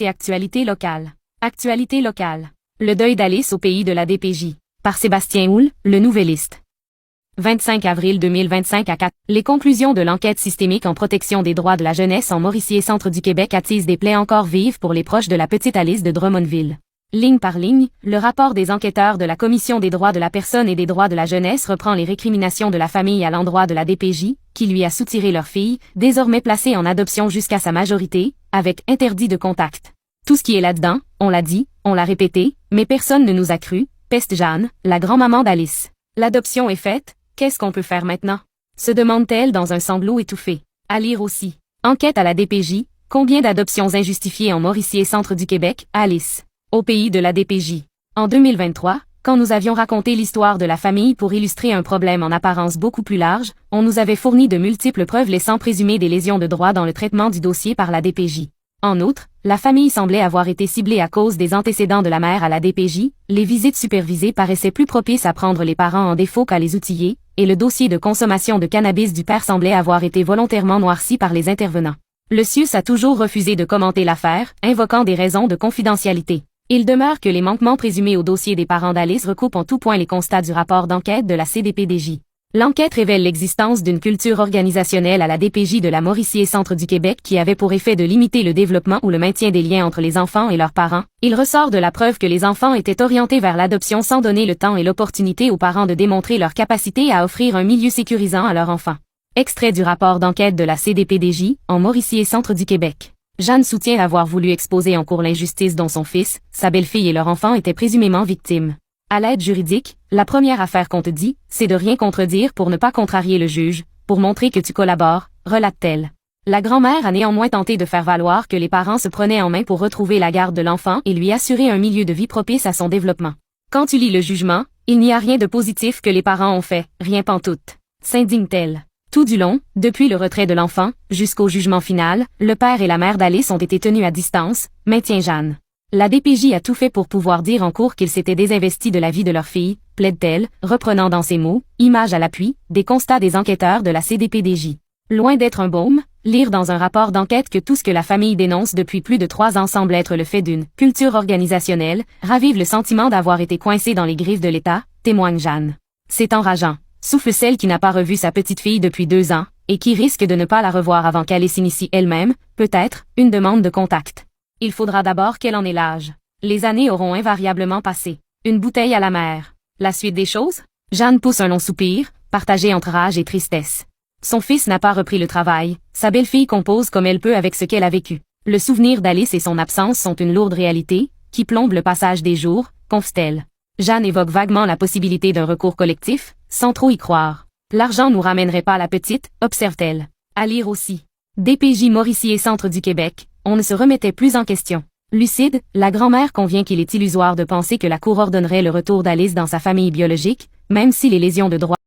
Et actualité locale. Actualité locale. Le deuil d'Alice au pays de la DPJ. Par Sébastien Houle, le Nouvelliste. 25 avril 2025 à 4. Les conclusions de l'enquête systémique en protection des droits de la jeunesse en Mauricie et centre du Québec attisent des plaies encore vives pour les proches de la petite Alice de Drummondville. Ligne par ligne, le rapport des enquêteurs de la Commission des droits de la personne et des droits de la jeunesse reprend les récriminations de la famille à l'endroit de la DPJ, qui lui a soutiré leur fille, désormais placée en adoption jusqu'à sa majorité, avec interdit de contact. Tout ce qui est là-dedans, on l'a dit, on l'a répété, mais personne ne nous a cru, peste Jeanne, la grand-maman d'Alice. L'adoption est faite, qu'est-ce qu'on peut faire maintenant? Se demande-t-elle dans un sanglot étouffé. À lire aussi. Enquête à la DPJ, combien d'adoptions injustifiées en Mauricie et centre du Québec, Alice? Au pays de la DPJ. En 2023, quand nous avions raconté l'histoire de la famille pour illustrer un problème en apparence beaucoup plus large, on nous avait fourni de multiples preuves laissant présumer des lésions de droit dans le traitement du dossier par la DPJ. En outre, la famille semblait avoir été ciblée à cause des antécédents de la mère à la DPJ, les visites supervisées paraissaient plus propices à prendre les parents en défaut qu'à les outiller, et le dossier de consommation de cannabis du père semblait avoir été volontairement noirci par les intervenants. Le CIUS a toujours refusé de commenter l'affaire, invoquant des raisons de confidentialité. Il demeure que les manquements présumés au dossier des parents d'Alice recoupent en tout point les constats du rapport d'enquête de la CDPDJ. L'enquête révèle l'existence d'une culture organisationnelle à la DPJ de la Mauricie et centre du Québec qui avait pour effet de limiter le développement ou le maintien des liens entre les enfants et leurs parents. Il ressort de la preuve que les enfants étaient orientés vers l'adoption sans donner le temps et l'opportunité aux parents de démontrer leur capacité à offrir un milieu sécurisant à leurs enfants. Extrait du rapport d'enquête de la CDPDJ, en Mauricie et centre du Québec. Jeanne soutient avoir voulu exposer en cours l'injustice dont son fils, sa belle-fille et leur enfant étaient présumément victimes. À l'aide juridique, la première affaire qu'on te dit, c'est de rien contredire pour ne pas contrarier le juge, pour montrer que tu collabores, relate-t-elle. La grand-mère a néanmoins tenté de faire valoir que les parents se prenaient en main pour retrouver la garde de l'enfant et lui assurer un milieu de vie propice à son développement. Quand tu lis le jugement, il n'y a rien de positif que les parents ont fait, rien pantoute. S'indigne-t-elle. Tout du long, depuis le retrait de l'enfant, jusqu'au jugement final, le père et la mère d'Alice ont été tenus à distance, maintient Jeanne. La DPJ a tout fait pour pouvoir dire en cours qu'ils s'étaient désinvestis de la vie de leur fille, plaide-t-elle, reprenant dans ses mots, images à l'appui, des constats des enquêteurs de la CDPDJ. Loin d'être un baume, lire dans un rapport d'enquête que tout ce que la famille dénonce depuis plus de 3 ans semble être le fait d'une culture organisationnelle, ravive le sentiment d'avoir été coincé dans les griffes de l'État, témoigne Jeanne. C'est enrageant. Souffle celle qui n'a pas revu sa petite fille depuis 2 ans, et qui risque de ne pas la revoir avant qu'Alice initie elle-même, peut-être, une demande de contact. Il faudra d'abord qu'elle en ait l'âge. Les années auront invariablement passé. Une bouteille à la mer. La suite des choses? Jeanne pousse un long soupir, partagé entre rage et tristesse. Son fils n'a pas repris le travail, sa belle-fille compose comme elle peut avec ce qu'elle a vécu. Le souvenir d'Alice et son absence sont une lourde réalité, qui plombe le passage des jours, confie-t-elle. Jeanne évoque vaguement la possibilité d'un recours collectif, sans trop y croire. L'argent nous ramènerait pas la petite, observe-t-elle. À lire aussi. DPJ Mauricie et centre du Québec, on ne se remettait plus en question. Lucide, la grand-mère convient qu'il est illusoire de penser que la Cour ordonnerait le retour d'Alice dans sa famille biologique, même si les lésions de droit